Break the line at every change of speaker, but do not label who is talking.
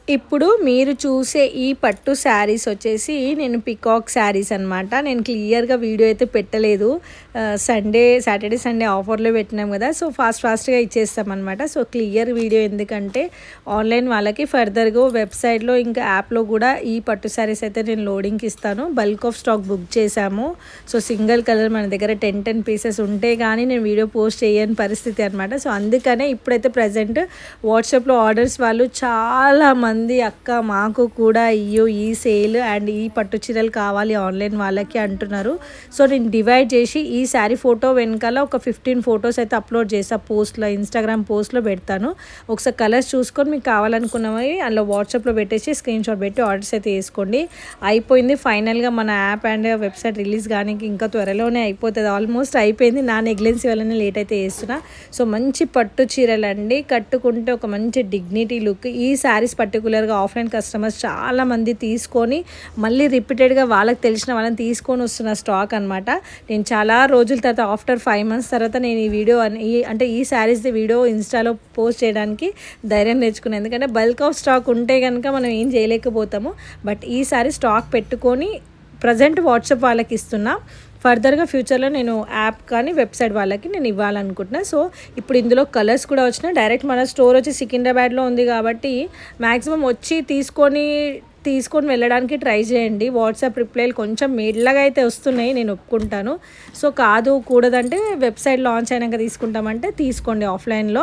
ఇప్పుడు మీరు చూసే ఈ పట్టు శారీస్ వచ్చేసి నేను పికాక్ శారీస్ అనమాట. నేను క్లియర్‌గా వీడియో అయితే పెట్టలేదు. సాటర్డే, సండే ఆఫర్‌లో పెట్టినాం కదా! సో, ఫాస్ట్‌గా ఇచ్చేస్తామనమాట. సో, క్లియర్ వీడియో ఎందుకంటే ఆన్‌లైన్ వాళ్ళకి ఫర్దర్‌గా వెబ్‌సైట్‌లో ఇంకా యాప్‌లో కూడా ఈ పట్టు శారీస్ అయితే నేను లోడింగ్‌కి ఇస్తాను. బల్క్ ఆఫ్ స్టాక్ బుక్ చేశాము. సో, సింగిల్ కలర్ మన దగ్గర 10 పీసెస్ ఉంటే కానీ నేను వీడియో పోస్ట్ చేయని పరిస్థితి అనమాట. సో, అందుకనే ఇప్పుడైతే ప్రజెంట్ వాట్సాప్‌లో ఆర్డర్స్ వాళ్ళు చాలామంది అక్క మాకు కూడా అయ్యో ఈ సేల్ అండ్ ఈ పట్టు చీరలు కావాలి ఆన్లైన్ వాళ్ళకి అంటున్నారు. సో, నేను డివైడ్ చేసి ఈ శారీ ఫోటో వెనకాల ఒక 15 ఫొటోస్ అయితే అప్లోడ్ చేస్తా పోస్ట్లో, ఇన్స్టాగ్రామ్ పోస్ట్లో పెడతాను. ఒకసారి కలర్స్ చూసుకొని మీకు కావాలనుకున్నవి అందులో వాట్సాప్లో పెట్టేసి స్క్రీన్ షాట్ పెట్టి ఆర్డర్స్ అయితే వేసుకోండి. అయిపోయింది ఫైనల్గా మన యాప్ అండ్ వెబ్సైట్ రిలీజ్ కానీ ఇంకా త్వరలోనే అయిపోతుంది. ఆల్మోస్ట్ అయిపోయింది. నా నెగ్లెన్సీ వల్లనే లేట్ అయితే వేస్తున్నా. సో, మంచి పట్టు చీరలు అండి, కట్టుకుంటే ఒక మంచి డిగ్నిటీ లుక్. ఈ శారీస్ పర్టికులర్గా ఆఫ్లైన్ కస్టమర్స్ చాలామంది తీసుకొని మళ్ళీ రిపీటెడ్గా వాళ్ళకి తెలిసిన వాళ్ళని తీసుకొని వస్తున్న స్టాక్ అనమాట. నేను చాలా రోజుల తర్వాత ఆఫ్టర్ 5 months తర్వాత నేను ఈ వీడియో ఈ శారీస్ది వీడియో ఇన్స్టాలో పోస్ట్ చేయడానికి ధైర్యం తెచ్చుకున్నాను. ఎందుకంటే బల్క్ ఆఫ్ స్టాక్ ఉంటే కనుక మనం ఏం చేయలేకపోతాము. బట్ ఈసారి స్టాక్ పెట్టుకొని ప్రజెంట్ వాట్సాప్ వాళ్ళకి ఇస్తున్నా. ఫర్దర్గా ఫ్యూచర్లో నేను యాప్ కానీ వెబ్సైట్ వాళ్ళకి నేను ఇవ్వాలనుకుంటున్నా. సో, ఇప్పుడు ఇందులో కలర్స్ కూడా వచ్చినాయి. డైరెక్ట్ మన స్టోర్ వచ్చి సికింద్రాబాద్లో ఉంది కాబట్టి మ్యాక్సిమం వచ్చి తీసుకొని వెళ్ళడానికి ట్రై చేయండి. వాట్సాప్ రిప్లైలు కొంచెం మెల్లగా అయితే వస్తున్నాయి, నేను ఒప్పుకుంటాను. సో, కూడదంటే వెబ్సైట్ లాంచ్ అయినాక తీసుకుంటామంటే తీసుకోండి ఆఫ్లైన్లో.